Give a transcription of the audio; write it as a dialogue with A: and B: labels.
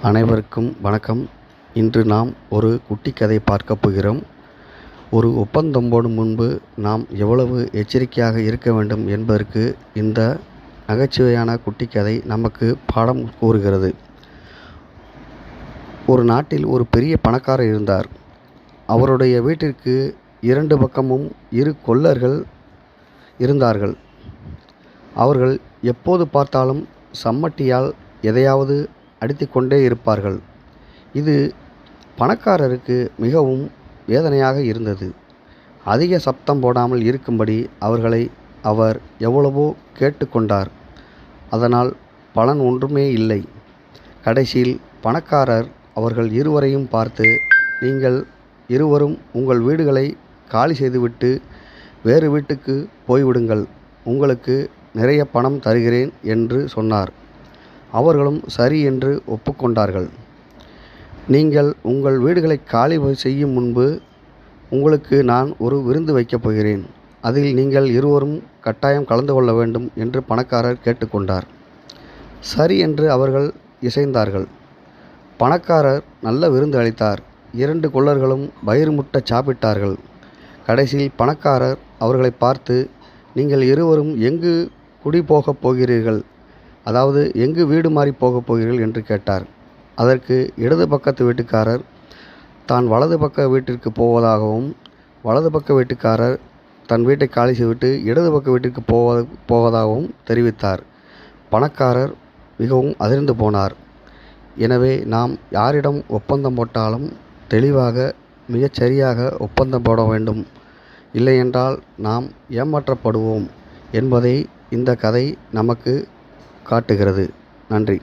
A: அனைவருக்கும் வணக்கம். இன்று நாம் ஒரு குட்டி கதை பார்க்கப் போகிறோம். ஒரு ஒப்பந்தம் போடும் முன்பு நாம் எவ்வளவு எச்சரிக்கையாக இருக்க வேண்டும் என்பதற்கு இந்த நகைச்சுவையான குட்டி கதை நமக்கு பாடம் கூறுகிறது. ஒரு நாட்டில் ஒரு பெரிய பணக்காரர் இருந்தார். அவருடைய வீட்டிற்கு 2 பக்கமும் 2 கொல்லர்கள் இருந்தார்கள். அவர்கள் எப்போது பார்த்தாலும் சம்மட்டியால் எதையாவது அடித்து கொண்டே இருப்பார்கள். இது பணக்காரருக்கு மிகவும் வேதனையாக இருந்தது. அதிக சப்தம் போடாமல் இருக்கும்படி அவர்களை அவர் எவ்வளவோ கேட்டுக்கொண்டார். அதனால் பலன் ஒன்றுமே இல்லை. கடைசியில் பணக்காரர் அவர்கள் இருவரையும் பார்த்து, நீங்கள் இருவரும் உங்கள் வீடுகளை காலி செய்துவிட்டு வேறு வீட்டுக்கு போய்விடுங்கள், உங்களுக்கு நிறைய பணம் தருகிறேன் என்று சொன்னார். அவர்களும் சரி என்று ஒப்புக்கொண்டார்கள். நீங்கள் உங்கள் வீடுகளை காலி செய்யும் முன்பு உங்களுக்கு நான் ஒரு விருந்து வைக்கப் போகிறேன். அதில் நீங்கள் இருவரும் கட்டாயம் கலந்து கொள்ள வேண்டும் என்று பணக்காரர் கேட்டுக்கொண்டார். சரி என்று அவர்கள் இசைந்தார்கள். பணக்காரர் நல்ல விருந்து அளித்தார். 2 கொல்லர்களும் வயிறு முட்ட சாப்பிட்டார்கள். கடைசியில் பணக்காரர் அவர்களை பார்த்து, நீங்கள் இருவரும் எங்கு குடி போகப் போகிறீர்கள், அதாவது எங்கு வீடு மாறி போகப் போகிறீர்கள் என்று கேட்டார். அதற்கு இடது பக்கத்து வீட்டுக்காரர் தான் வலது பக்க வீட்டிற்கு போவதாகவும், வலது பக்க வீட்டுக்காரர் தன் வீட்டை காலி செய்துவிட்டு இடது பக்க வீட்டிற்கு போவதாகவும் தெரிவித்தார். பணக்காரர் மிகவும் அதிர்ந்து போனார். எனவே நாம் யாரிடம் ஒப்பந்தம் போட்டாலும் தெளிவாக மிகச்சரியாக ஒப்பந்தம் போட வேண்டும், இல்லையென்றால் நாம் ஏமாற்றப்படுவோம் என்பதை இந்த கதை நமக்கு காட்டுகிறது. நன்றி.